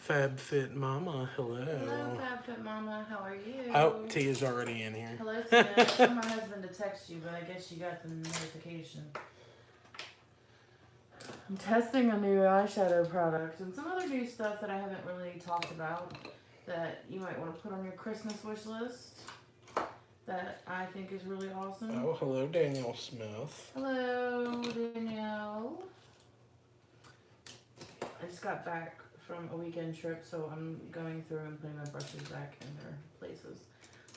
FabFit Mama, Hello, hello. FabFit Mama. How are you? Oh, Tia's already in here. Hello, Tia. I told my husband to text you, but I guess you got the notification. I'm testing a new eyeshadow product and some other new stuff that I haven't really talked about that you might want to put on your Christmas wish list that I think is really awesome. Oh, hello, Daniel Smith. Hello, Danielle. I just got back from a weekend trip, so I'm going through and putting my brushes back in their places.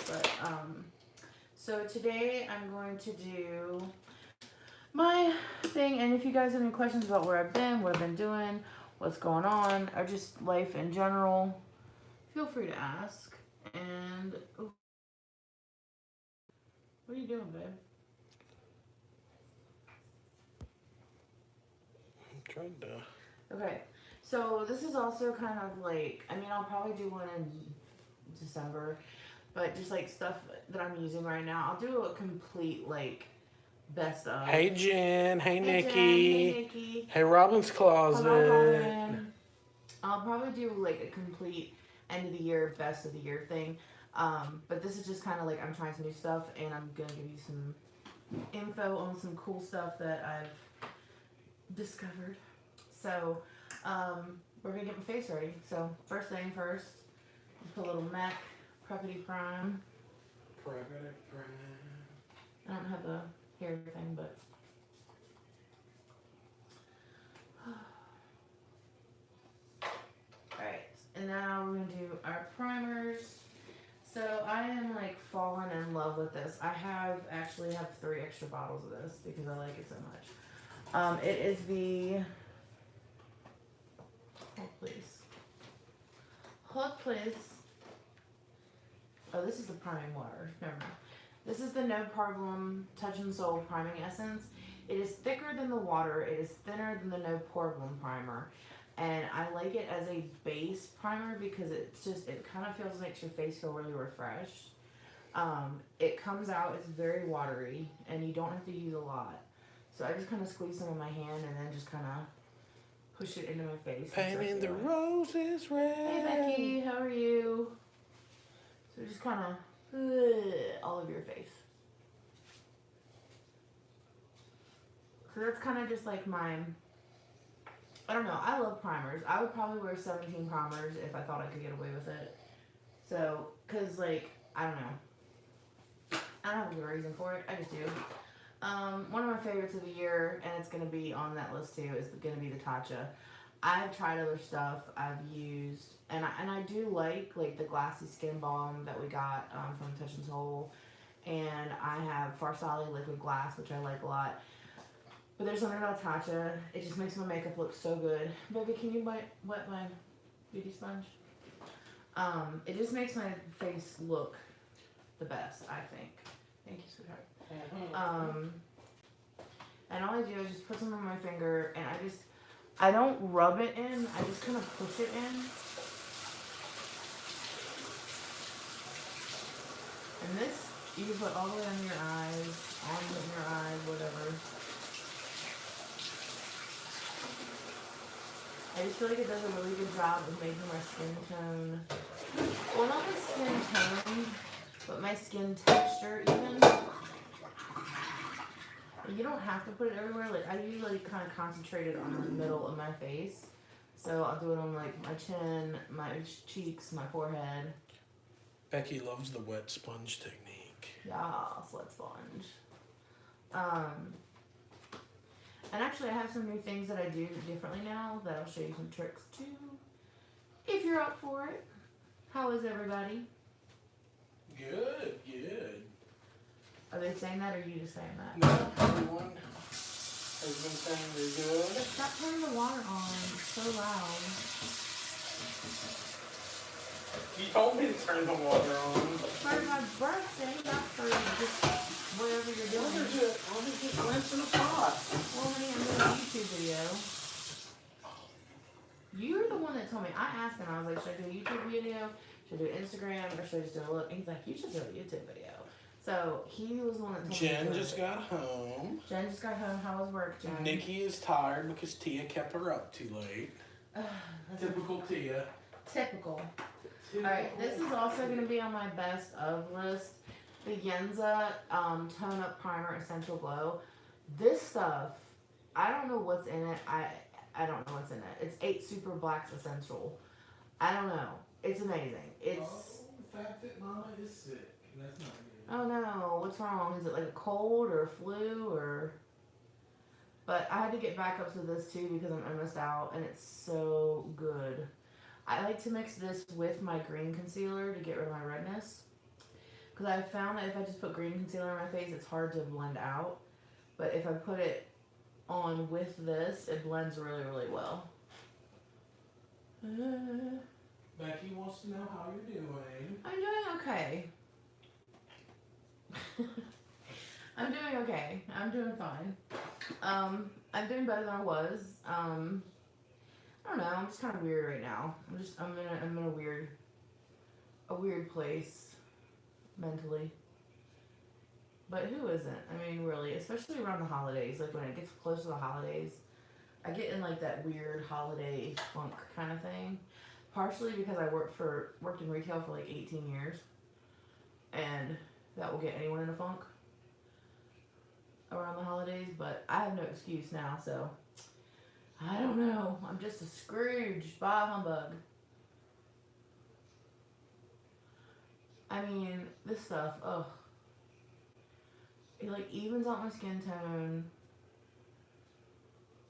But, so today I'm going to do my thing, and if you guys have any questions about where I've been, what I've been doing, what's going on, or just life in general, feel free to ask. And, ooh, what are you doing, babe? I'm trying to... Okay, so this is also kind of like, I mean, I'll probably do one in December, but just like stuff that I'm using right now. I'll do a complete like best of. Hey, Jen. Hey, Nikki. Jen. Hey, Nikki. Hey, Robin's Closet. Hello, Robin. I'll probably do like a complete end of the year, best of the year thing. But this is just kind of like I'm trying some new stuff, and I'm gonna give you some info on some cool stuff that I've discovered. So, we're gonna get my face ready. So, first thing first, put a little MAC Property Prime. I don't have a hair thing, but. Alright, and now we're gonna do our primers. So, I am like falling in love with this. I actually have 3 extra bottles of this because I like it so much. It is the. Hold please. Hold please. Oh, this is the priming water. Never mind. This is the No Problem Touch and Soul Priming Essence. It is thicker than the water. It is thinner than the No Problem Primer. And I like it as a base primer because it's just, it kind of makes your face feel really refreshed. It comes out, it's very watery, and you don't have to use a lot. So I just kind of squeeze some in my hand and then just kind of push it into my face. Painting the roses red. Hey Becky, how are you? So just kind of all over your face. So that's kind of just like my, I don't know, I love primers. I would probably wear 17 primers if I thought I could get away with it. So, cause like, I don't know. I don't have a good reason for it, I just do. One of my favorites of the year, and it's going to be on that list too, is going to be the Tatcha. I've tried other stuff I've used, and I do like the glassy skin balm that we got from Touch and Soul, and I have Farsali liquid glass, which I like a lot. But there's something about Tatcha, it just makes my makeup look so good. Baby, can you wet my beauty sponge? It just makes my face look the best, I think. Thank you, sweetheart. And all I do is just put some on my finger, and I don't rub it in, I just kind of push it in. And this, you can put all the way on your eyes, whatever. I just feel like it does a really good job of making my skin tone, well, not my skin tone, but my skin texture even. You don't have to put it everywhere. Like I usually kind of concentrate it on the middle of my face. So I'll do it on like my chin, my cheeks, my forehead. Becky loves the wet sponge technique. Yes, wet sponge. And actually I have some new things that I do differently now that I'll show you some tricks too. If you're up for it. How is everybody? Good, good. Are they saying that, or are you just saying that? No, everyone has been saying they're good. Stop turning the water on. It's so loud. You told me to turn the water on. For my birthday, not for just whatever you're doing. I'll just rinse in a pot. Well, honey, I'm doing a YouTube video. You're the one that told me. I asked him, I was like, should I do a YouTube video? Should I do Instagram? Or should I just do a look? And he's like, you should do a YouTube video. So he was the one that told me. Jen just got home. Jen just got home. How was work, Jen? Nikki is tired because Tia kept her up too late. Typical Tia. Typical. Alright, this is also going to be on my best of list. The Yenza Tone Up Primer Essential Glow. This stuff, I don't know what's in it. I don't know what's in it. It's 8 Super Blacks Essential. I don't know. It's amazing. It's... the fact that Mama is sick. That's not good. Oh no, what's wrong? Is it like a cold or a flu or... But I had to get backups with this too because I'm missed out and it's so good. I like to mix this with my green concealer to get rid of my redness. Because I found that if I just put green concealer on my face, it's hard to blend out. But if I put it on with this, it blends really, really well. Becky wants to know how you're doing. I'm doing okay. I'm doing okay. I'm doing fine. I'm doing better than I was. I don't know. I'm just kind of weird right now. I'm in a weird place mentally. But who isn't? I mean, really, especially around the holidays. Like when it gets close to the holidays, I get in like that weird holiday funk kind of thing. Partially because I worked in retail for like 18 years, and that will get anyone in a funk around the holidays. But I have no excuse now, so I don't know. I'm just a Scrooge. Bah humbug. I mean, this stuff, ugh. It like evens out my skin tone.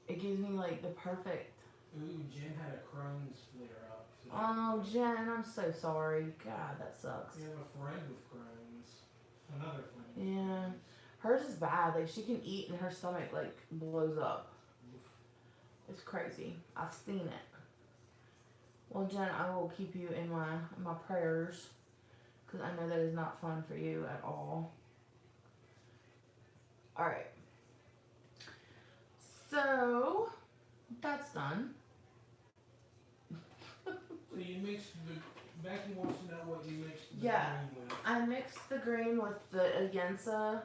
It gives me like the perfect... Ooh, Jen had a Crohn's flare up. So Oh, Jen, I'm so sorry. God, that sucks. we have a friend with Crohn's. Another friend. Yeah. Hers is bad. Like, she can eat and her stomach, like, blows up. It's crazy. I've seen it. Well, Jen, I will keep you in my prayers. Because I know that is not fun for you at all. Alright. So, that's done. So you mixed Becky wants to know what you mixed the Yeah. green with. I mixed the green with the Yensa,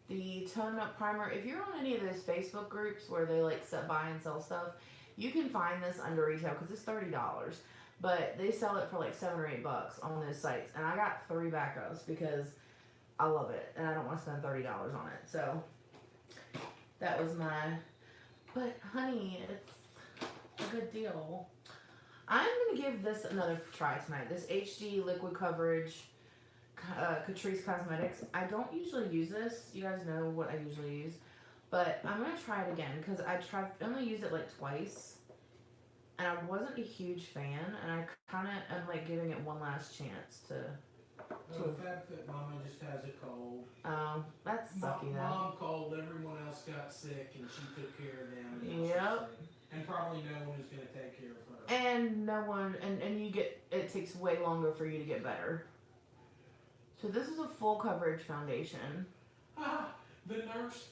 the Tone Up Primer. If you're on any of those Facebook groups where they like buy and sell stuff, you can find this under retail because it's $30. But they sell it for like $7 or $8 on those sites. And I got 3 backups because I love it and I don't want to spend $30 on it. So that was my... But honey, it's a good deal. I'm going to give this another try tonight. This HD Liquid Coverage Catrice Cosmetics. I don't usually use this. You guys know what I usually use. But I'm going to try it again because I only used it like twice. And I wasn't a huge fan. And I kind of am like giving it one last chance to... The fact that Mama just has a cold. Oh, that's sucky though. Mom called, everyone else got sick, and she took care of them. And Yep. And probably no one is going to take care of her. And no one, and you get, it takes way longer for you to get better. So this is a full coverage foundation. The nurse,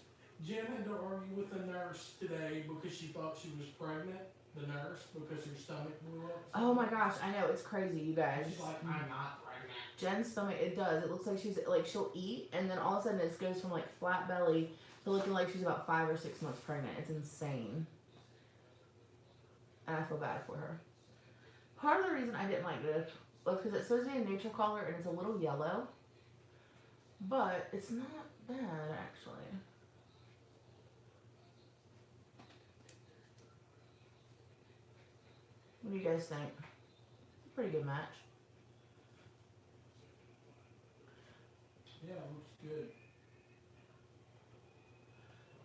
Jen had to argue with the nurse today because she thought she was pregnant. The nurse, because her stomach blew up. Oh my gosh, I know, it's crazy, you guys. She's like, I'm not pregnant. Jen's stomach, it does. It looks like she's, like, she'll eat, and then all of a sudden it goes from, like, flat belly to looking like she's about 5 or 6 months pregnant. It's insane. And I feel bad for her. Part of the reason I didn't like this was because it's supposed to be a neutral color, and it's a little yellow. But it's not bad, actually. What do you guys think? It's a pretty good match. Yeah, it looks good.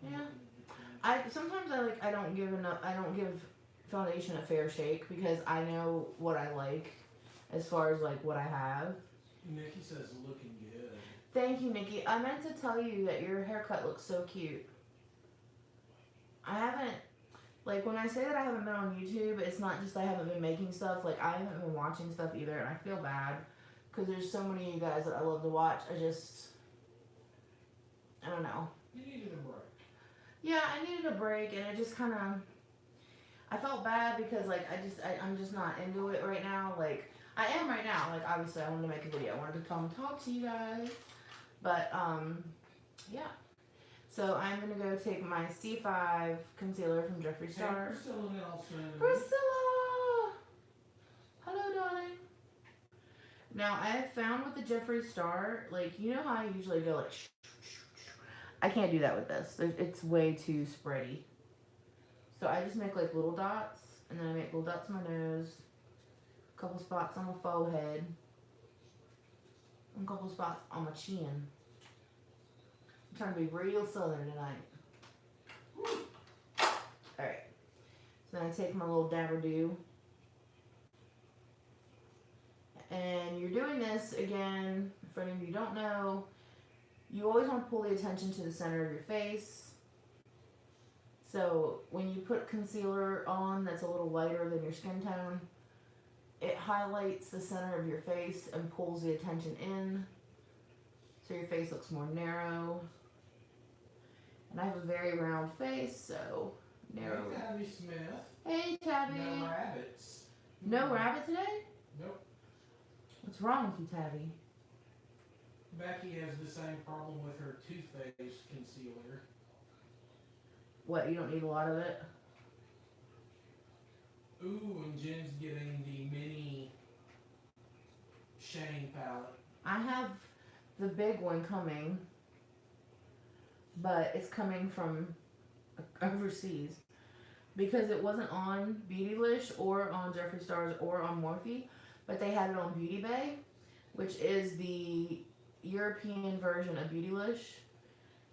Yeah. Sometimes I don't give foundation a fair shake because I know what I like as far as like what I have. Nikki says looking good. Thank you, Nikki. I meant to tell you that your haircut looks so cute. I haven't, like when I say that I haven't been on YouTube, it's not just I haven't been making stuff, like I haven't been watching stuff either, and I feel bad because there's so many of you guys that I love to watch. I don't know. You needed a break. Yeah, I needed a break, and it just kind of, I felt bad because like I'm just not into it right now. Like I am right now. Like obviously I wanted to make a video. I wanted to come talk to you guys, but yeah. So I'm gonna go take my C5 concealer from Jeffree Star. Hey, Priscilla Nelson. Priscilla! Hello, darling. Now, I have found with the Jeffree Star, like, you know how I usually go like, I can't do that with this. It's way too spready. So I just make like little dots, and then I make little dots on my nose, a couple spots on my forehead, and a couple spots on my chin. I'm trying to be real southern tonight. Alright. So then I take my little dabber-do. And you're doing this, again, for any of you who don't know, you always want to pull the attention to the center of your face. So when you put concealer on that's a little lighter than your skin tone, it highlights the center of your face and pulls the attention in. So your face looks more narrow. And I have a very round face, so narrow. Hey, Tabby Smith. Hey, Tabby. No rabbits. No rabbit today? Nope. What's wrong with you, Tabby? Becky has the same problem with her Too Faced concealer. What, you don't need a lot of it? Ooh, and Jen's getting the mini Shane palette. I have the big one coming, but it's coming from overseas because it wasn't on Beautylish or on Jeffree Stars or on Morphe, but they had it on Beauty Bay, which is the European version of Beautylish.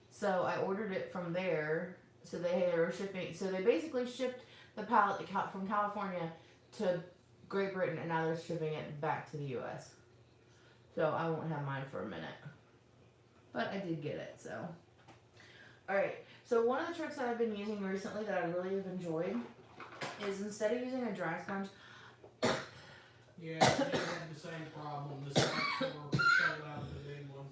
So I ordered it from there. So they were shipping. So they basically shipped the palette from California to Great Britain, and now they're shipping it back to the U.S. So I won't have mine for a minute, but I did get it. So, all right. So one of the tricks that I've been using recently that I really have enjoyed is instead of using a dry sponge. Yeah, Jen had the same problem. The size sold out of the big one.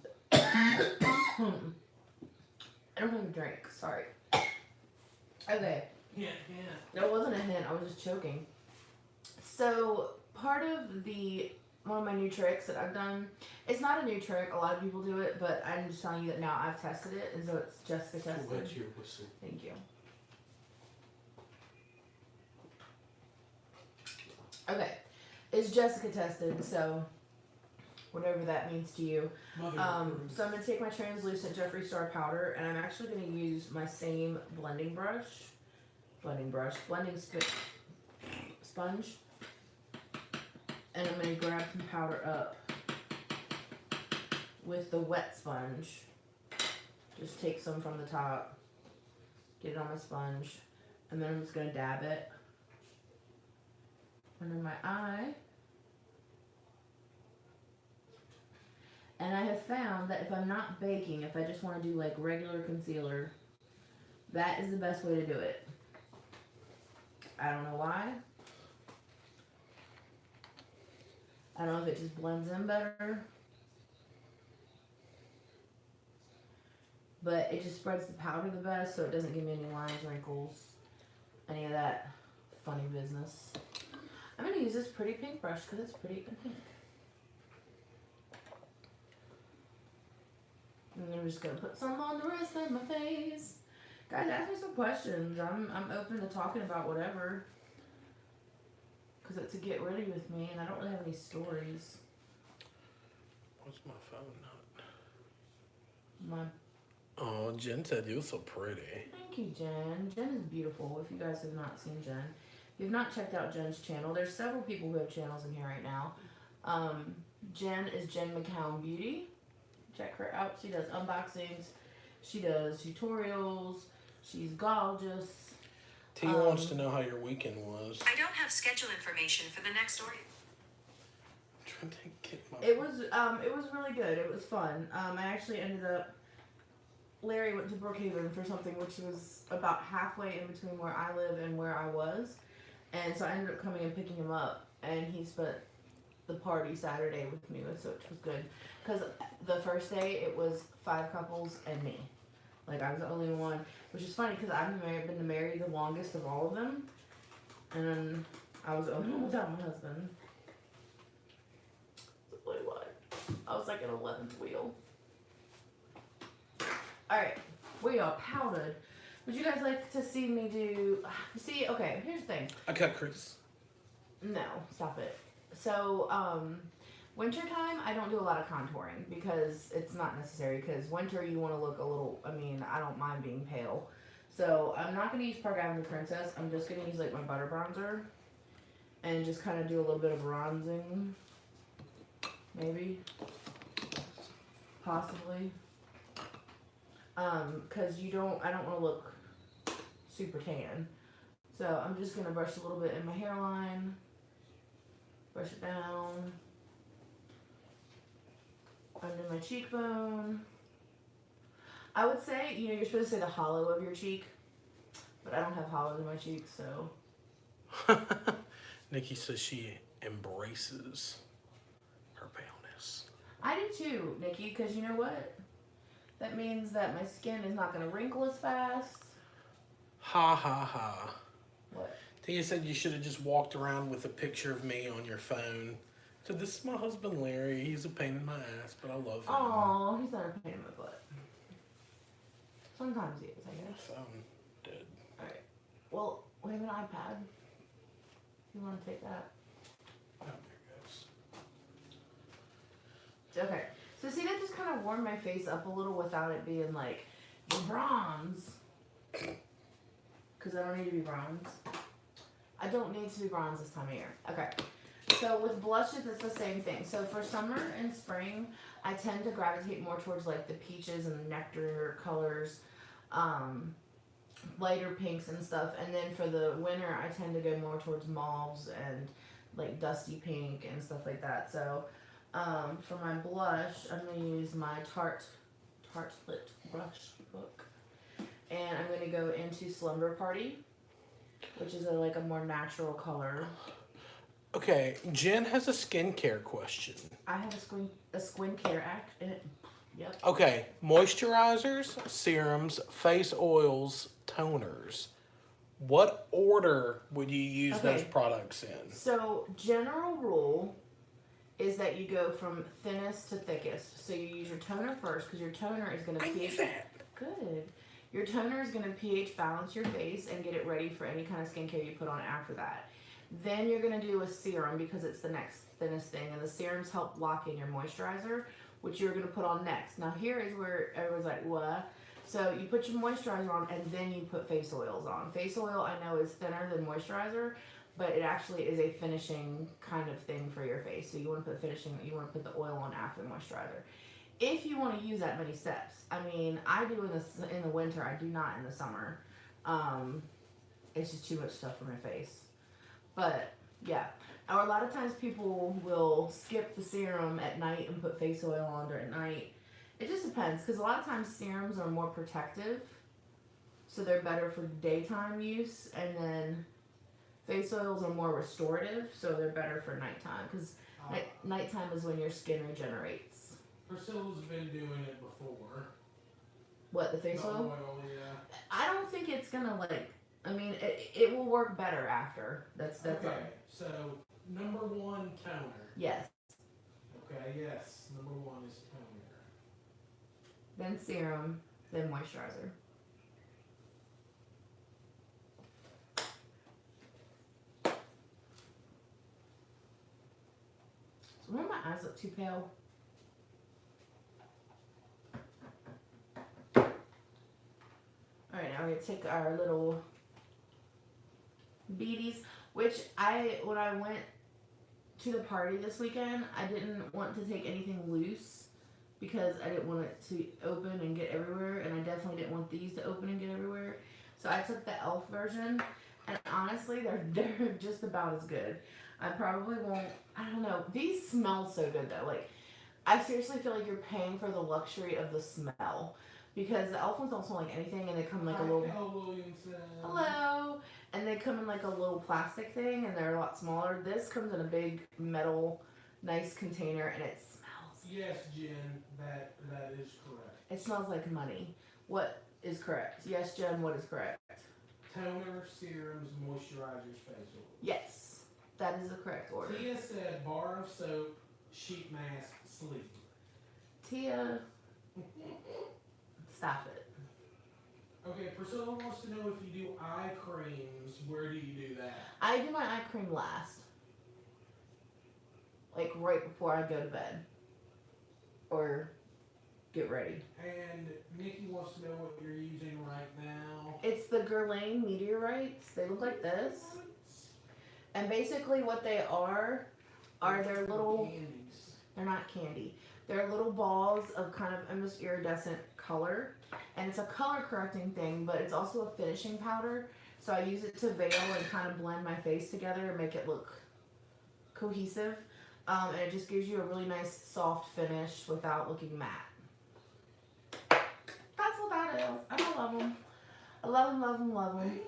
I don't have a drink. Sorry. Okay. Yeah. That wasn't a hint. I was just choking. So part of one of my new tricks that I've done, it's not a new trick. A lot of people do it, but I'm just telling you that now I've tested it, and so it's Jessica tested. What's your whistle? Thank you. Okay. It's Jessica tested, so whatever that means to you. So I'm going to take my translucent Jeffree Star powder, and I'm actually going to use my same blending sponge, and I'm going to grab some powder up with the wet sponge. Just take some from the top, get it on my sponge, and then I'm just going to dab it under my eye. And I have found that if I'm not baking, if I just want to do like regular concealer, that is the best way to do it. I don't know why. I don't know if it just blends in better. But it just spreads the powder the best, so it doesn't give me any lines, wrinkles, any of that funny business. I'm going to use this pretty pink brush because it's pretty pink. And I'm just going to put some on the rest of my face. Guys, ask me some questions. I'm open to talking about whatever. Because it's a get ready with me, and I don't really have any stories. What's my phone not? Oh, Jen said you were so pretty. Thank you, Jen. Jen is beautiful. If you guys have not seen Jen. If you've not checked out Jen's channel, there's several people who have channels in here right now. Jen is Jen McCown Beauty. Check her out. She does unboxings. She does tutorials. She's gorgeous. Tia wants to know how your weekend was. I don't have schedule information for the next order. I'm trying to get my... It was really good. It was fun. I actually ended up... Larry went to Brookhaven for something which was about halfway in between where I live and where I was. And so I ended up coming and picking him up. And he spent the party Saturday with me, which was good. Because the first day, it was 5 couples and me. Like, I was the only one. Which is funny, because I've been married the longest of all of them. And then I was the only one without my husband. It's really what? I was like an 11th wheel. Alright, we are powdered. Would you guys like to see me do... See, okay, here's the thing. I cut crease. No, stop it. So, wintertime, I don't do a lot of contouring because it's not necessary. Because winter, you want to look a little. I mean, I don't mind being pale, so I'm not gonna use Park Avenue Princess. I'm just gonna use like my butter bronzer, and just kind of do a little bit of bronzing, maybe, possibly. Because I don't want to look super tan. So I'm just gonna brush a little bit in my hairline, brush it down, under my cheekbone. I would say, you're supposed to say the hollow of your cheek, but I don't have hollows in my cheeks, so. Nikki says she embraces her paleness. I do too, Nikki, because you know what? That means that my skin is not gonna wrinkle as fast. Ha ha ha. What? Tia said you should have just walked around with a picture of me on your phone. So this is my husband Larry. He's a pain in my ass, but I love him. Oh, he's not a pain in my butt. Sometimes he is, I guess. Phone dead. Alright. Well, we have an iPad. You want to take that? Oh, there goes. Okay. So see, that just kind of warmed my face up a little without it being like bronze. Because I don't need to be bronze. I don't need to be bronze this time of year. Okay. So with blushes, it's the same thing. So for summer and spring, I tend to gravitate more towards like the peaches and nectar colors, lighter pinks and stuff. And then for the winter, I tend to go more towards mauves and like dusty pink and stuff like that. So for my blush, I'm going to use my Tartelette brush book. And I'm going to go into Slumber Party, which is like a more natural color. Okay, Jen has a skincare question. I have a skincare act in it. Yep. Okay, moisturizers, serums, face oils, toners. What order would you use those products in? So, general rule is that you go from thinnest to thickest. So you use your toner first because your toner is going to pH. Good. Your toner is going to pH balance your face and get it ready for any kind of skincare you put on after that. Then you're going to do a serum because it's the next thinnest thing, and the serums help lock in your moisturizer, which you're going to put on next. Now here is where everyone's like, what? So you put your moisturizer on and then you put face oils on. Face oil I know is thinner than moisturizer, but it actually is a finishing kind of thing for your face. So you want to put you want to put the oil on after the moisturizer. If you want to use that many steps. I mean, I do in the winter, I do not in the summer. It's just too much stuff for my face. But yeah, or a lot of times people will skip the serum at night and put face oil on during night. It just depends, because a lot of times serums are more protective, so they're better for daytime use, and then face oils are more restorative, so they're better for nighttime, because nighttime is when your skin regenerates. Priscilla's been doing it before. What, the face oil? Yeah. I don't think it's gonna it will work better after. That's okay. So number one, toner. Yes. Okay. Yes. Number one is toner. Then serum. Then moisturizer. So why do my eyes look too pale? Alright, now we're gonna take our little beaties, which when I went to the party this weekend, I didn't want to take anything loose because I didn't want it to open and get everywhere, and I definitely didn't want these to open and get everywhere. So I took the e.l.f. version, and honestly, they're just about as good. I probably won't, I don't know, these smell so good though. Like, I seriously feel like you're paying for the luxury of the smell. Because the e.l.f. ones don't smell like anything, and they come in like a little... Hello! And they come in like a little plastic thing, and they're a lot smaller. This comes in a big metal, nice container, and it smells... Yes, Jen, that is correct. It smells like money. What is correct? Yes, Jen, what is correct? Toner, serums, moisturizers, face oil. Yes, that is the correct order. Tia said bar of soap, sheet mask, sleep. Tia... Stop it. Okay, Priscilla wants to know if you do eye creams, where do you do that? I do my eye cream last. like right before I go to bed or get ready. And Nikki wants to know what you're using right now. It's the Guerlain Meteorites. They look like this. And basically what they are their little, candies. they're not candy. They're little balls of kind of almost iridescent color. And it's a color correcting thing, but it's also a finishing powder. So I use it to veil and kind of blend my face together and make it look cohesive. And it just gives you a really nice soft finish without looking matte. That's what that is. And I love them. I love them, love them, love them.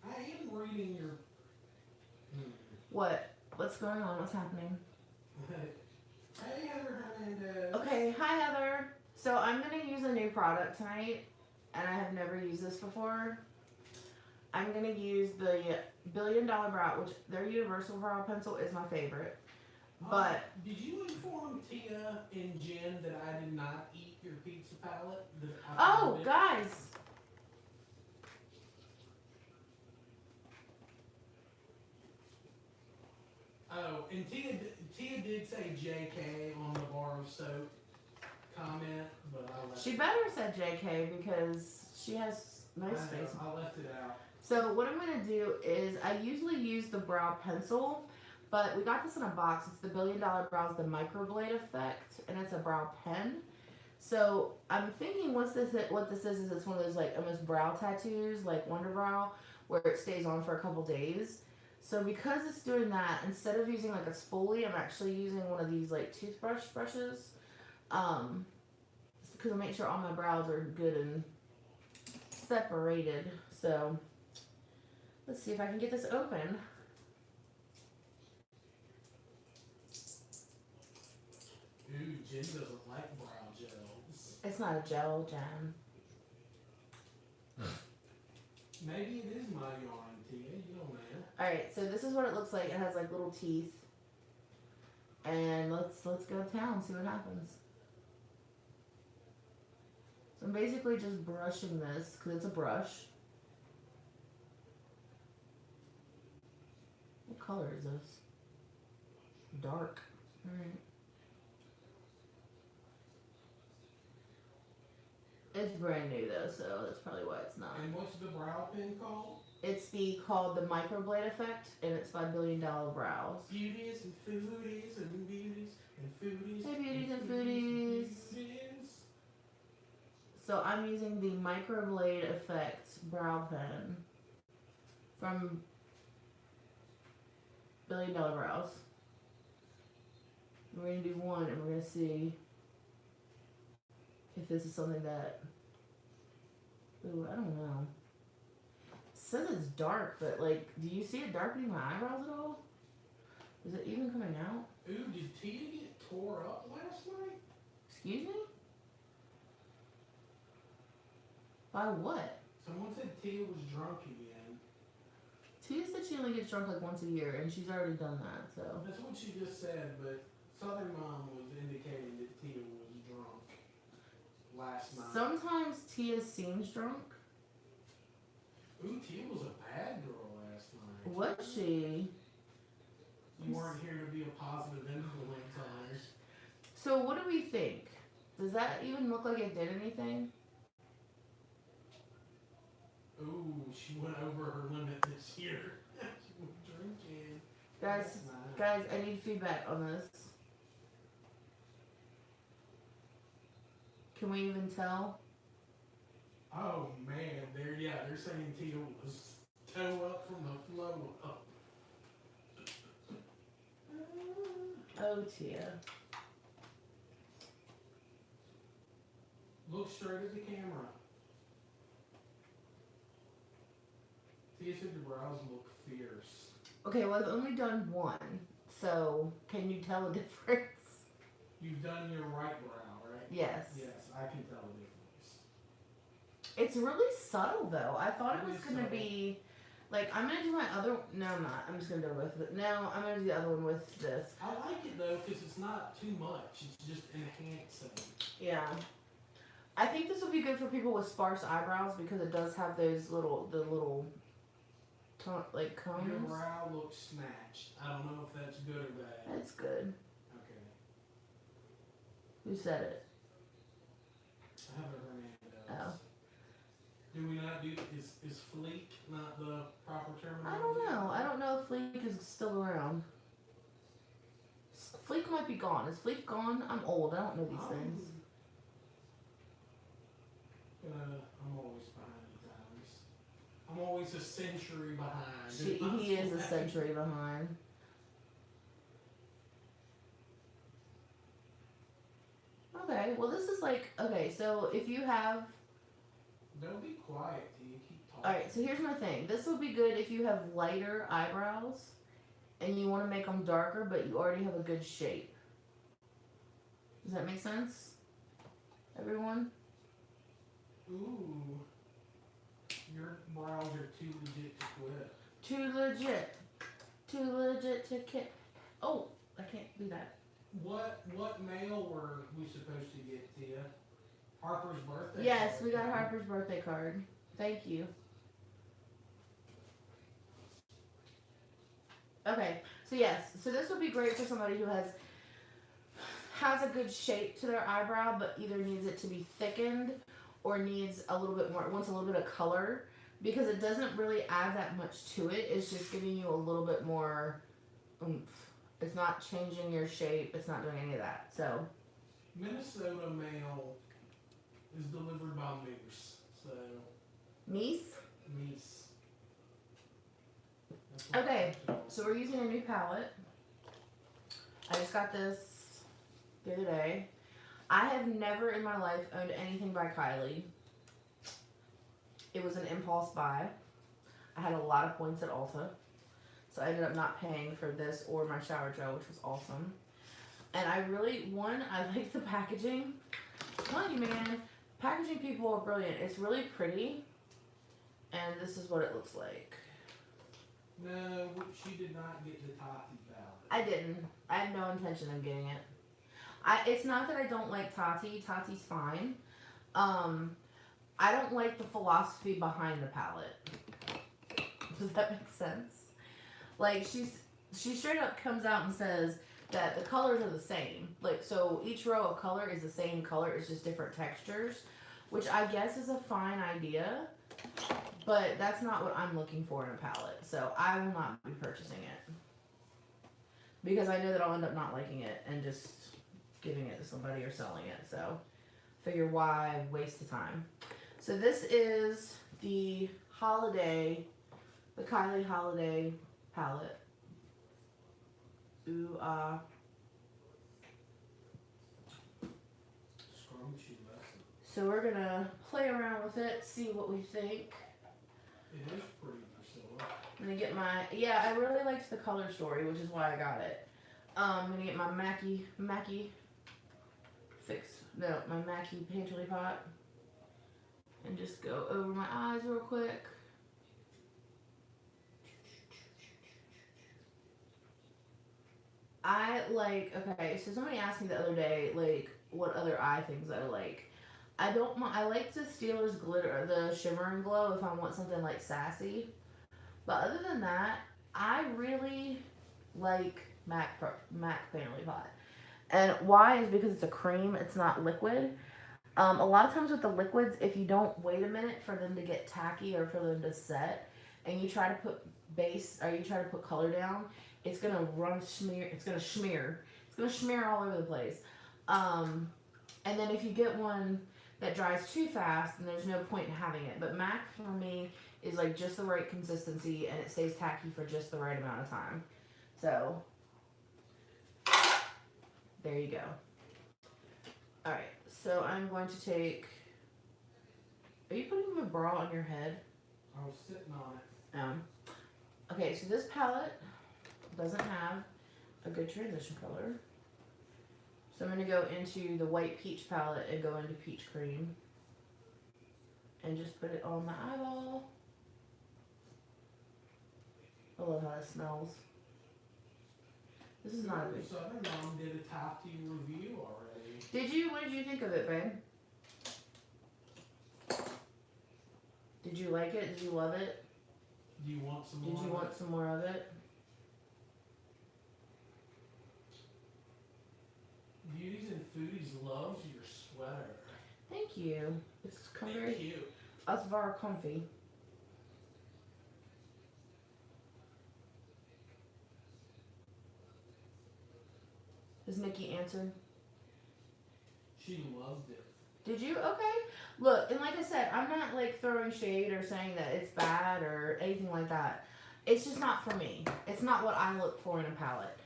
I am reading your. What? What's going on? What's happening? Hey, Heather Hernandez. Okay, hi Heather. So I'm going to use a new product tonight, and I have never used this before. I'm going to use the $1 Billion Brow, which their universal brow pencil is my favorite. But did you inform Tia and Jen that I did not eat your pizza palette? oh, guys. Oh, and Tia did say JK on the bar of soap comment, but I left She better said JK because she has nice face. I left it out. So what I'm going to do is I usually use the brow pencil, but we got this in a box. It's the $1 Billion Brows, the microblade effect, and it's a brow pen. So I'm thinking what this is it's one of those like almost brow tattoos, like Wonder Brow, where it stays on for a couple days. So because it's doing that, instead of using like a spoolie, I'm actually using one of these like toothbrush brushes. Because I make sure all my brows are good and separated. So let's see if I can get this open. Ooh, Jen doesn't like brow gels. It's not a gel, Jen. Maybe it is my yarn, Tia. You don't know. Alright, so this is what it looks like. It has like little teeth. And let's go to town, see what happens. So I'm basically just brushing this because it's a brush. What color is this? Dark. Alright. It's brand new though, so that's probably why it's not. And what's the brow pen called? It's called the microblade effect, and it's by $1 Billion Brows. Beauties and foodies and beauties and foodies. Hey, beauties and foodies. So I'm using the microblade effect brow pen from $1 Billion Brows. We're gonna do one, and we're gonna see if this is something that. Ooh, I don't know. It says it's dark, but like, do you see it darkening my eyebrows at all? Is it even coming out? Ooh, did Tia get tore up last night? Excuse me? By what? Someone said Tia was drunk again. Tia said she only gets drunk like once a year, and she's already done that, so. That's what she just said, but Southern Mom was indicating that Tia was drunk last night. Sometimes Tia seems drunk. Ooh, Tia was a bad girl last night. Was she? You weren't here to be a positive influence on her. So what do we think? Does that even look like it did anything? Ooh, she went over her limit this year. She was drinking. Guys, I need feedback on this. Can we even tell? Oh man, they're saying Tia was toe up from the flow up. Oh, Tia. Look straight at the camera. Tia said your brows look fierce. Okay, well I've only done one, so can you tell a difference? You've done your right brow, right? Yes. Yes, I can tell the difference. It's really subtle though. I thought it It was is gonna subtle. be like I'm gonna do my other. No, I'm not. I'm just gonna do it with it. No, I'm gonna do the other one with this. I like it though because it's not too much. It's just enhancing. Yeah. I think this would be good for people with sparse eyebrows because it does have those little like cones. Your brow looks snatched. I don't know if that's good or bad. That's good. Who said it? Heather Hernandez. Oh. Do we not do, is fleek not the proper terminology? I don't know. I don't know if Fleek is still around. Fleek might be gone. Is Fleek gone? I'm old. I don't know these things. I'm always behind the times. I'm always a century behind. He is a century behind. Okay, well this is like, okay, so if you have... Don't be quiet till you keep talking. Alright, so here's my thing. This will be good if you have lighter eyebrows and you want to make them darker, but you already have a good shape. Does that make sense? Everyone? Ooh. Your brows are too legit to quit. Too legit. Too legit to quit. Oh, I can't do that. What mail were we supposed to get, Tia? Harper's birthday Yes, card. we got Harper's birthday card. Thank you. Okay, so yes, so this would be great for somebody who has a good shape to their eyebrow, but either needs it to be thickened or needs a little bit more, wants a little bit of color, because it doesn't really add that much to it. It's just giving you a little bit more oomph. It's not changing your shape. It's not doing any of that. So Minnesota mail is delivered by Moose. So Meese. Meese. That's what Okay, I'm told. so we're using a new palette. I just got this the other day. I have never in my life owned anything by Kylie. It was an impulse buy. I had a lot of points at Ulta. So I ended up not paying for this or my shower gel, which was awesome. And I really, I like the packaging. I'm telling you, man, packaging people are brilliant. It's really pretty. And this is what it looks like. No, she did not get the Tati ballot. I didn't. I had no intention of getting it. It's not that I don't like Tati. Tati's fine. I don't like the philosophy behind the palette. Does that make sense? Like, she straight up comes out and says that the colors are the same. Like, so each row of color is the same color. It's just different textures, which I guess is a fine idea. But that's not what I'm looking for in a palette. So I will not be purchasing it. Because I know that I'll end up not liking it and just giving it to somebody or selling it. So figure why waste the time. So this is the Kylie Holiday palette. Ooh, Scrumptious lesson. So we're gonna play around with it, see what we think. It is pretty, Priscilla. I'm gonna get my, I really liked the color story, which is why I got it. I'm gonna get my Mackie Pantry Pot and just go over my eyes real quick. Okay, so somebody asked me the other day, like, what other eye things I like. I like the Steelers glitter, the shimmer and glow if I want something like sassy. But other than that, I really like MAC Pantry Pot. And why is because it's a cream, it's not liquid. A lot of times with the liquids, if you don't wait a minute for them to get tacky or for them to set, and you try to put base, or you try to put color down, it's gonna smear all over the place. And then if you get one that dries too fast, then there's no point in having it. But MAC for me is like just the right consistency, and it stays tacky for just the right amount of time. So there you go. All right, so I'm going to take. Are you putting my bra on your head? I was sitting on it. Okay, so this palette doesn't have a good transition color. So I'm going to go into the white peach palette and go into peach cream. And just put it on my eyeball. I love how it smells. This is not a big... Southern Mom did a Tati review already. Did you? What did you think of it, babe? Did you like it? Did you love it? Do you want some more? Did you want some more of it? Beauties and Foodies loves your sweater. Thank you. It's Thank very, you. it's very comfy. Has Mickey answered? She loved it. Did you? Okay. Look, and like I said, I'm not like throwing shade or saying that it's bad or anything like that. It's just not for me. It's not what I look for in a palette.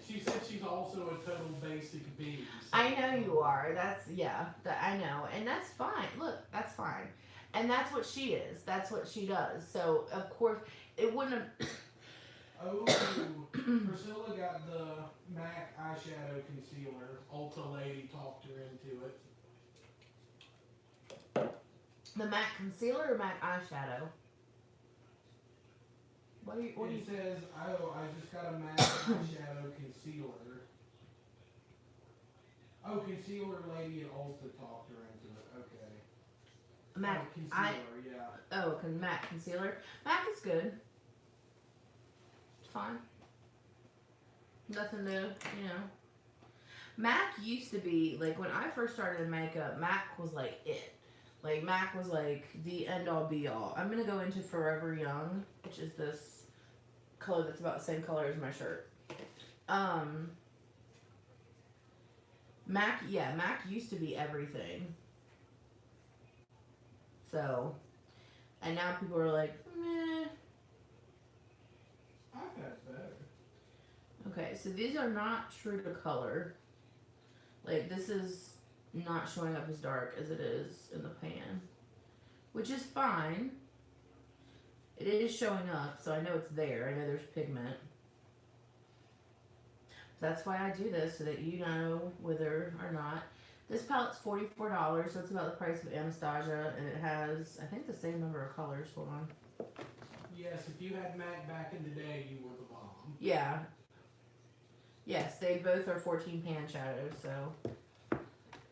She said she's also a total basic bee. So. I know you are. I know. And that's fine. Look, that's fine. And that's what she is. That's what she does. So, of course, it wouldn't have. Oh, Priscilla got the MAC eyeshadow concealer. Ulta lady talked her into it. The MAC concealer or MAC eyeshadow? What do you? It says, oh, I just got a MAC eyeshadow concealer. Oh, concealer lady at Ulta talked her into it. Okay. MAC concealer, yeah. Oh, MAC concealer. MAC is good. It's fine. Nothing new, you know. MAC used to be like when I first started in makeup. MAC was like it. Like MAC was like the end all be all. I'm gonna go into Forever Young, which is this color that's about the same color as my shirt. MAC used to be everything. So, and now people are like, meh. I think that's better. Okay, so these are not true to color. Like this is not showing up as dark as it is in the pan, which is fine. It is showing up, so I know it's there. I know there's pigment. That's why I do this, so that you know whether or not. This palette's $44, so it's about the price of Anastasia, and it has, I think, the same number of colors. Hold on. Yes, if you had MAC back in the day, you were the bomb. Yeah. Yes, they both are 14 pan shadows, so.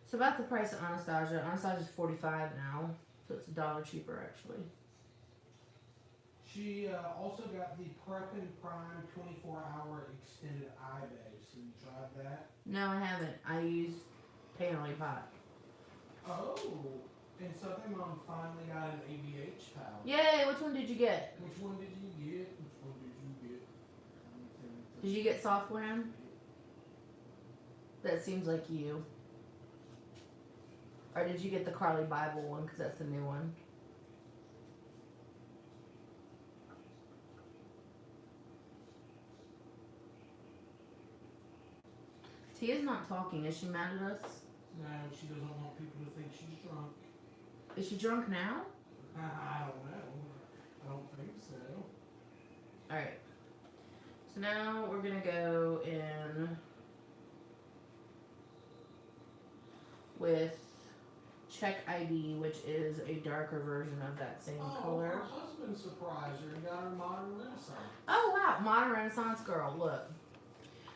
It's about the price of Anastasia. Anastasia's $45 now, so it's $1 cheaper, actually. She also got the Prep and Prime 24-hour extended eye base. Have you tried that? No, I haven't. I use Painterly Pot. Oh, and Southern Mom finally got an ABH palette. Yay! Which one did you get? Which one did you get? Did you get Soft Glam? That seems like you. Or did you get the Carly Bible one? Because that's the new one. Tia's not talking. Is she mad at us? No, she doesn't want people to think she's drunk. Is she drunk now? I don't know. I don't think so. Alright. So now we're going to go in with Check ID, which is a darker version of that same color. Her husband surprised her and got her Modern Renaissance. Oh wow, Modern Renaissance girl, look.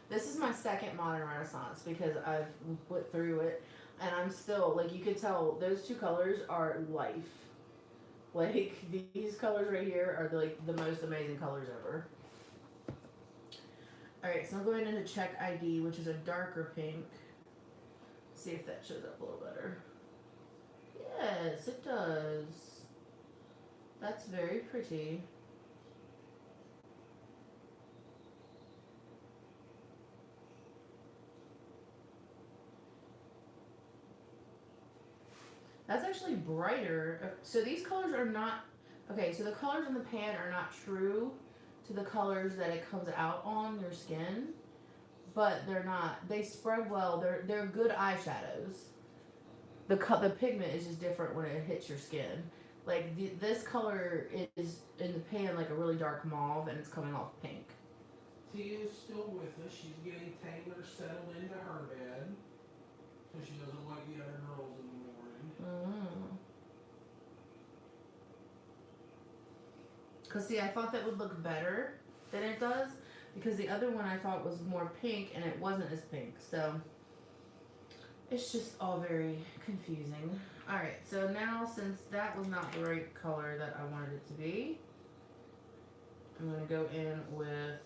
This is my second Modern Renaissance because I've went through it and I'm still, like you could tell, those two colors are life. Like these colors right here are like the most amazing colors ever. Alright, so I'm going into Check ID, which is a darker pink. See if that shows up a little better. Yes, it does. That's very pretty. That's actually brighter. So these colors are not, okay, so the colors in the pan are not true to the colors that it comes out on your skin, but they're not, they spread well. They're good eyeshadows. The pigment is just different when it hits your skin. Like this color is in the pan like a really dark mauve and it's coming off pink. Tia is still with us. She's getting Taylor settled into her bed so she doesn't wake the other girls in the morning. Cause see, I thought that would look better than it does because the other one I thought was more pink and it wasn't as pink. So it's just all very confusing. Alright, so now since that was not the right color that I wanted it to be, I'm going to go in with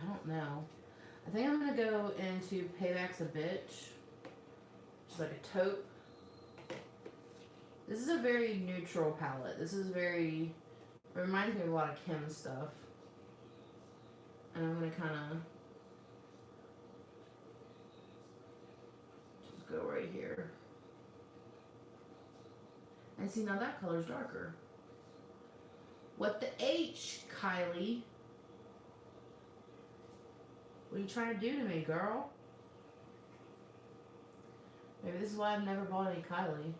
I don't know. I think I'm gonna go into Payback's a Bitch. Just like a taupe. This is a very neutral palette. This is very, it reminds me of a lot of Kim stuff. And I'm gonna kinda just go right here. And see, now that color's darker. What the H, Kylie? What are you trying to do to me, girl? Maybe this is why I've never bought any Kylie.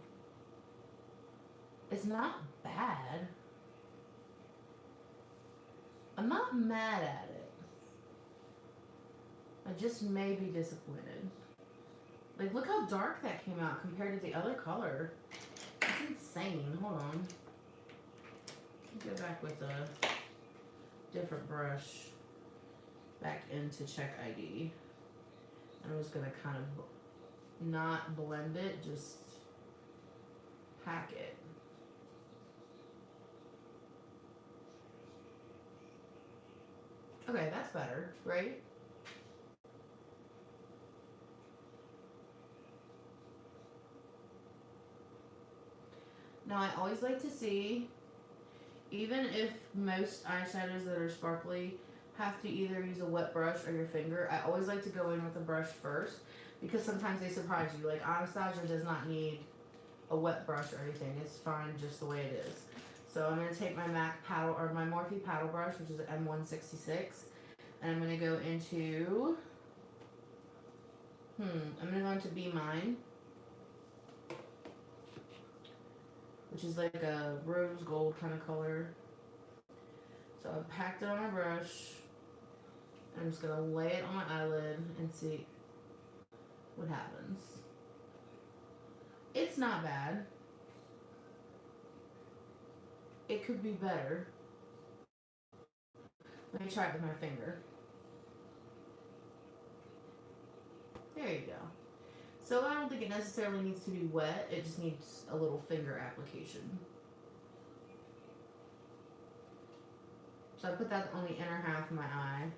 It's not bad. I'm not mad at it. I just may be disappointed. Like, look how dark that came out compared to the other color. That's insane. Hold on. Go back with a different brush back into check ID. I'm just gonna kind of not blend it, just pack it. Okay, that's better, right? Now I always like to see, even if most eyeshadows that are sparkly have to either use a wet brush or your finger, I always like to go in with a brush first, because sometimes they surprise you. Like Anastasia does not need a wet brush or anything. It's fine just the way it is. So I'm going to take my MAC paddle, or my Morphe paddle brush, which is an M166, and I'm going to go into, I'm going to go into Be Mine, which is like a rose gold kind of color. So I've packed it on my brush. I'm just going to lay it on my eyelid and see what happens. It's not bad. It could be better. Let me try it with my finger. There you go. So I don't think it necessarily needs to be wet. It just needs a little finger application. So I put that on the inner half of my eye.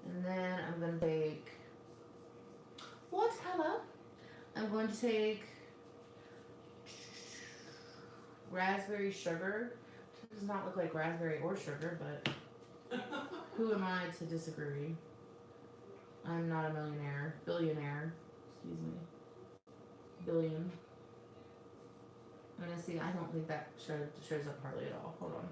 And then I'm going to take, what color? I'm going to take raspberry sugar. It does not look like raspberry or sugar, but who am I to disagree? I'm not a millionaire. Billionaire. Excuse me. Billion. I'm going to see. I don't think that shows up hardly at all. Hold on.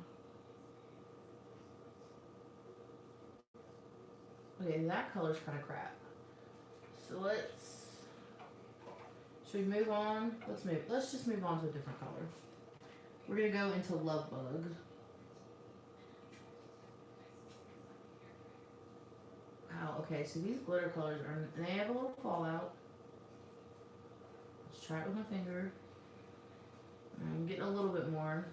Okay, that color's kind of crap. So should we move on? Let's just move on to a different color. We're going to go into Love Bug. Wow, okay, so these glitter colors they have a little fallout. Let's try it with my finger. I'm getting a little bit more.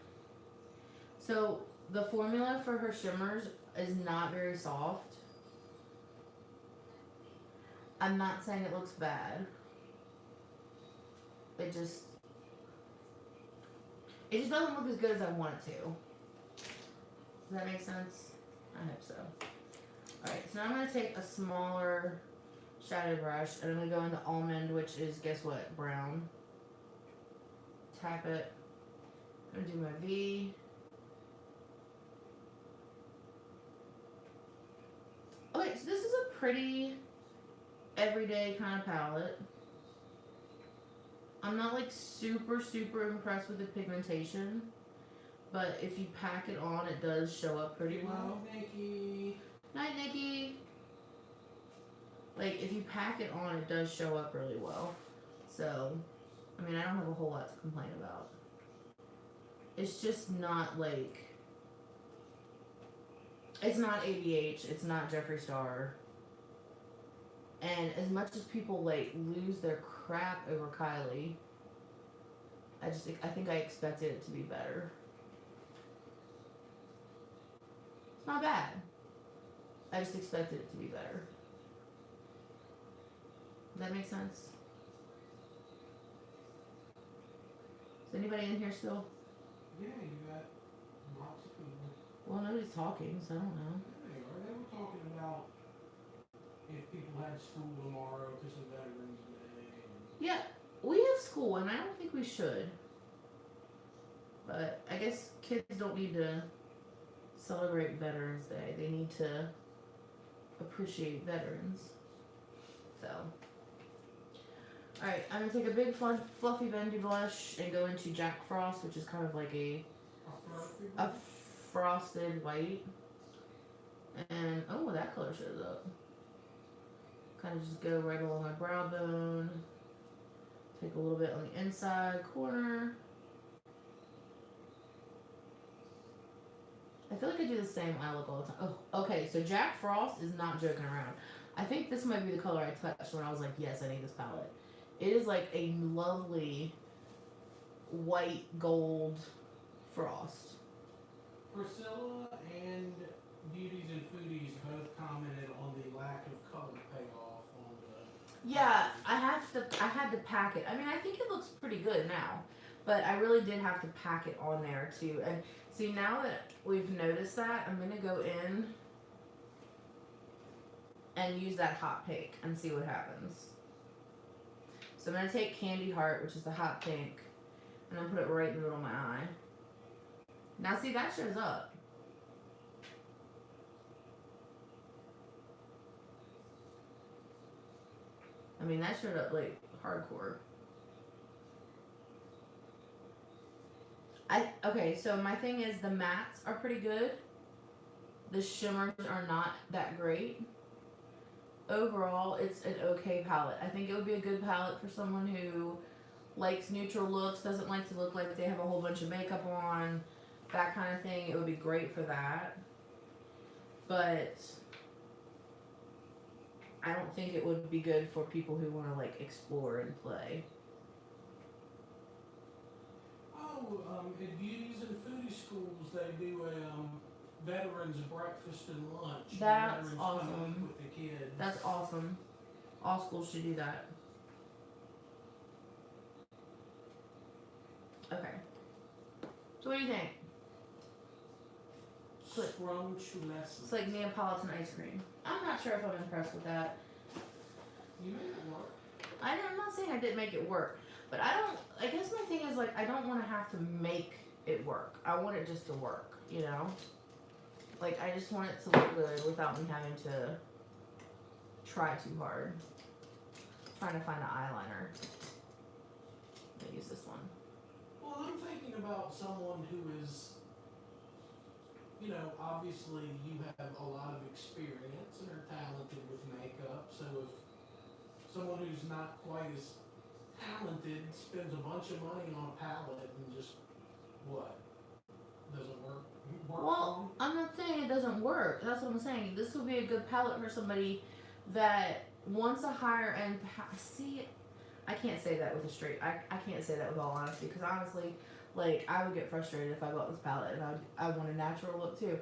So the formula for her shimmers is not very soft. I'm not saying it looks bad. It just doesn't look as good as I want it to. Does that make sense? I hope so. Alright, so now I'm going to take a smaller shadow brush and I'm going to go into Almond, which is, guess what, brown. Tap it. I'm going to do my V. Okay, so this is a pretty everyday kind of palette. I'm not like super impressed with the pigmentation, but if you pack it on, it does show up pretty well. Nikki. Night, Nikki. Like, if you pack it on, it does show up really well. So, I mean, I don't have a whole lot to complain about. It's just not like, it's not ABH, it's not Jeffree Star. And as much as people like lose their crap over Kylie, I think I expected it to be better. It's not bad. I just expected it to be better. Does that make sense? Is anybody in here still? Yeah, you got lots of people. Well, nobody's talking, so I don't know. Yeah, they are. They were talking about if people had school tomorrow because of Veterans Day. Yeah, we have school, and I don't think we should. But I guess kids don't need to celebrate Veterans Day. They need to appreciate veterans. So, alright, I'm going to take a big fluffy bendy blush and go into Jack Frost, which is kind of like a frosted white. And, oh, that color shows up. Kind of just go right along my brow bone. Take a little bit on the inside corner. I feel like I do the same eye look all the time. Oh, okay, so Jack Frost is not joking around. I think this might be the color I touched when I was like, yes, I need this palette. It is like a lovely white gold frost. Priscilla and Beauties and Foodies both commented on the lack of color payoff on the. Yeah, I had to pack it. I mean, I think it looks pretty good now, but I really did have to pack it on there too. And see, now that we've noticed that, I'm gonna go in and use that hot pink and see what happens. So I'm gonna take Candy Heart, which is the hot pink, and I'm gonna put it right in the middle of my eye. Now see, that shows up. I mean, that showed up like hardcore. Okay, so my thing is the mattes are pretty good. The shimmers are not that great. Overall, it's an okay palette. I think it would be a good palette for someone who likes neutral looks, doesn't like to look like they have a whole bunch of makeup on, that kind of thing. It would be great for that. But I don't think it would be good for people who want to like explore and play. At Beauties and Foodie Schools, they do a veterans breakfast and lunch. That's veterans awesome. come eat with the kids. That's awesome. All schools should do that. Okay. So what do you think? Scrumptious. It's like Neapolitan ice cream. I'm not sure if I'm impressed with that. You made it work. I'm not saying I didn't make it work, but I guess my thing is like I don't want to have to make it work. I want it just to work, you know? Like I just want it to look good without me having to try too hard. Trying to find an eyeliner. I'm gonna use this one. Well, I'm thinking about someone who is, you know, obviously you have a lot of experience and are talented with makeup, so if someone who's not quite as talented spends a bunch of money on a palette and just, what? Doesn't work? Well, I'm not saying it doesn't work. That's what I'm saying. This would be a good palette for somebody that wants a higher end see, I can't say that with a straight, I can't say that with all honesty, because honestly, like, I would get frustrated if I bought this palette, and I want a natural look too.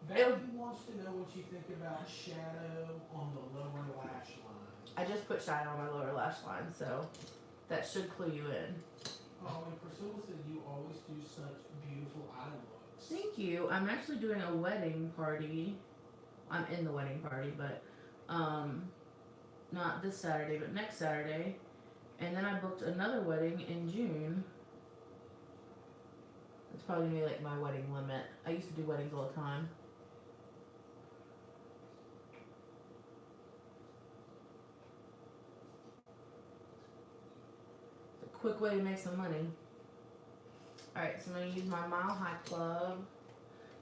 Becky wants to know what you think about shadow on the lower lash line. I just put shadow on my lower lash line, so that should clue you in. Oh, and Priscilla said you always do such beautiful eye looks. Thank you. I'm actually doing a wedding party. I'm in the wedding party, but not this Saturday, but next Saturday. And then I booked another wedding in June. It's probably gonna be like my wedding limit. I used to do weddings all the time. It's a quick way to make some money. Alright, so I'm gonna use my Mile High Club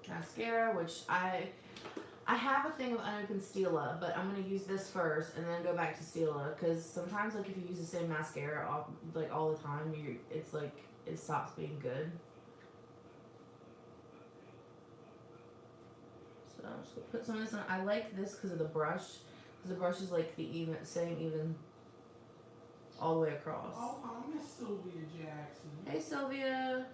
mascara, which I have a thing of unopened Stila, but I'm gonna use this first and then go back to Stila, because sometimes like if you use the same mascara all the time, it's like it stops being good. So I'm just gonna put some of this on. I like this because of the brush, because the brush is like the same even all the way across. Oh, I miss Sylvia Jackson. Hey Sylvia.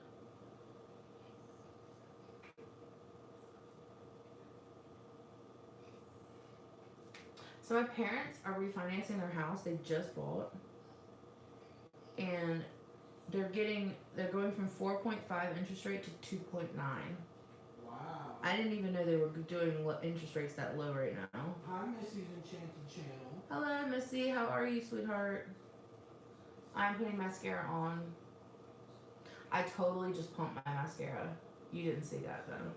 So my parents are refinancing their house they just bought, and they're going from 4.5 interest rate to 2.9. Wow. I didn't even know they were doing interest rates that low right now. Hi, Missy's Enchanted Channel. Hello, Missy. How are you, sweetheart? I'm putting mascara on. I totally just pumped my mascara. You didn't see that though.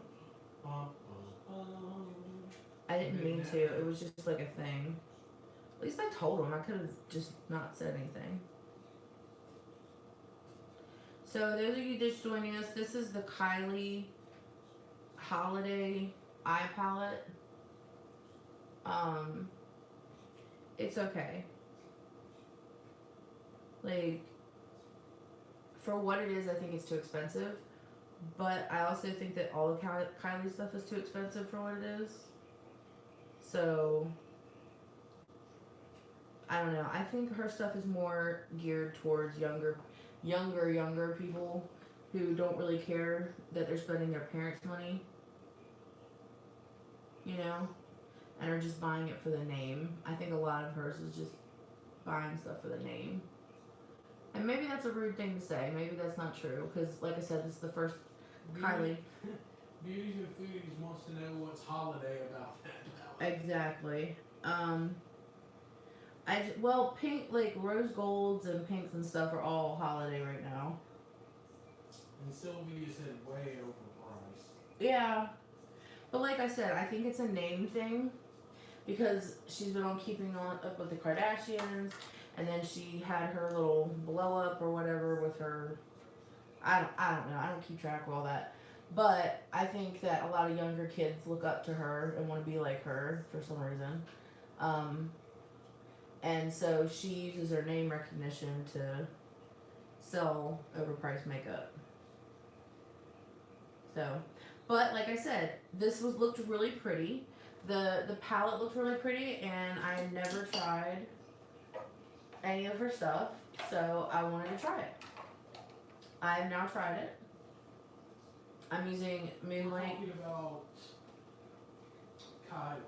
I didn't mean to. It was just like a thing. At least I told him. I could have just not said anything. So those of you just joining us, this is the Kylie Holiday Eye Palette. It's okay. Like, for what it is, I think it's too expensive. But I also think that all of Kylie stuff is too expensive for what it is. So, I don't know. I think her stuff is more geared towards younger people who don't really care that they're spending their parents' money. You know? And are just buying it for the name. I think a lot of hers is just buying stuff for the name. And maybe that's a rude thing to say. Maybe that's not true. Because, like I said, this is the first Kylie. Beauties and Foodies wants to know what's holiday about that palette. Exactly. Well, pink, like rose golds and pinks and stuff are all holiday right now. And Sylvia said way overpriced. Yeah. But like I said, I think it's a name thing. Because she's been on Keeping Up with the Kardashians. And then she had her little blow up or whatever with her. I don't know. I don't keep track of all that. But I think that a lot of younger kids look up to her and want to be like her for some reason. And so she uses her name recognition to sell overpriced makeup. So, but like I said, this looked really pretty. The palette looked really pretty, and I had never tried any of her stuff, so I wanted to try it. I have now tried it. I'm using Moonlight. We're talking about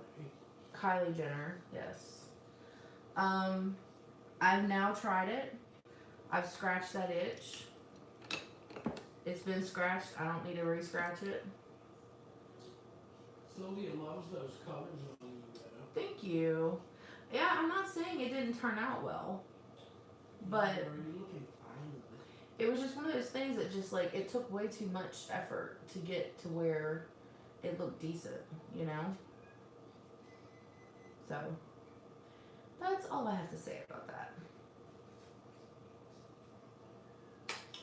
Kylie Jenner, yes. I've now tried it. I've scratched that itch. It's been scratched. I don't need to re-scratch it. Sylvia loves those colors on you, though. Thank you. Yeah, I'm not saying it didn't turn out well, but You're looking fine. it was just one of those things that just like it took way too much effort to get to where it looked decent, you know? So that's all I have to say about that.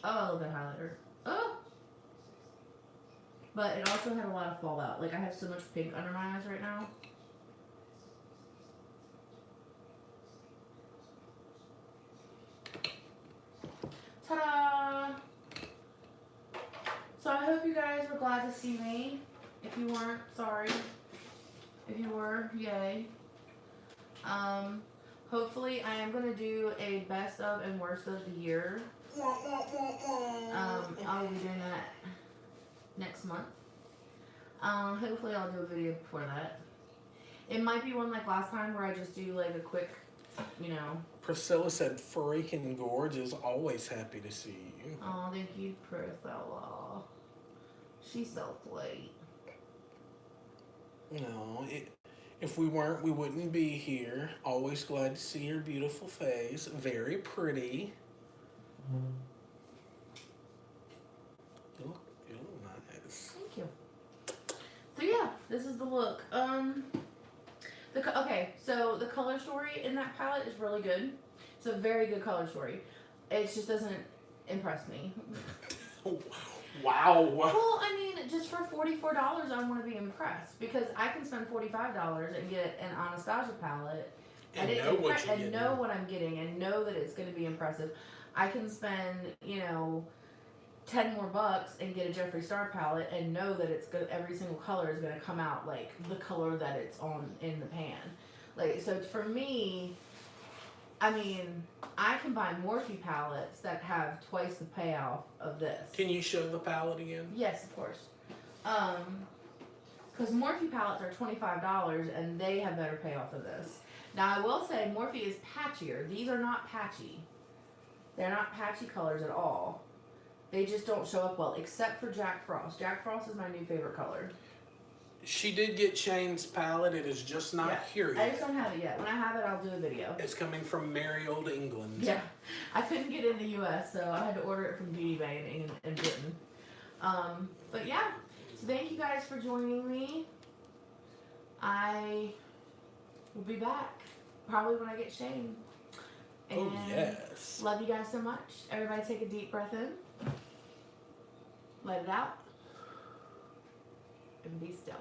Oh, I love that highlighter. Oh! But it also had a lot of fallout. Like, I have so much pink under my eyes right now. Ta-da! So I hope you guys were glad to see me. If you weren't, sorry. If you were, yay. Hopefully I am going to do a best of and worst of the year. I'll be doing that next month. Hopefully I'll do a video before that. It might be one like last time where I just do like a quick, you know. Priscilla said, freaking gorgeous. Always happy to see you. Oh, thank you, Priscilla. She's so sweet. No, if we weren't, we wouldn't be here. Always glad to see your beautiful face. Very pretty. You look nice. Thank you. So yeah, this is the look. Okay, so the color story in that palette is really good. It's a very good color story. It just doesn't impress me. Wow. Well, I mean, just for $44, I want to be impressed because I can spend $45 and get an Anastasia palette and know what I'm getting and know that it's going to be impressive. I can spend, you know, $10 more bucks and get a Jeffree Star palette and know that it's good. Every single color is going to come out like the color that it's on in the pan. Like, so for me, I mean, I can buy Morphe palettes that have twice the payoff of this. Can you show the palette again? Yes, of course. Because Morphe palettes are $25 and they have better payoff of this. Now I will say Morphe is patchier. These are not patchy. They're not patchy colors at all. They just don't show up well, except for Jack Frost. Jack Frost is my new favorite color. She did get Shane's palette. It is just not here I yet. just don't have it yet. When I have it, I'll do a video. It's coming from merry old England. Yeah. I couldn't get it in the US, so I had to order it from Beauty Bay in Britain. But yeah, so thank you guys for joining me. I will be back probably when I get Shane. And Oh, yes. love you guys so much. Everybody take a deep breath in. Let it out. And be still.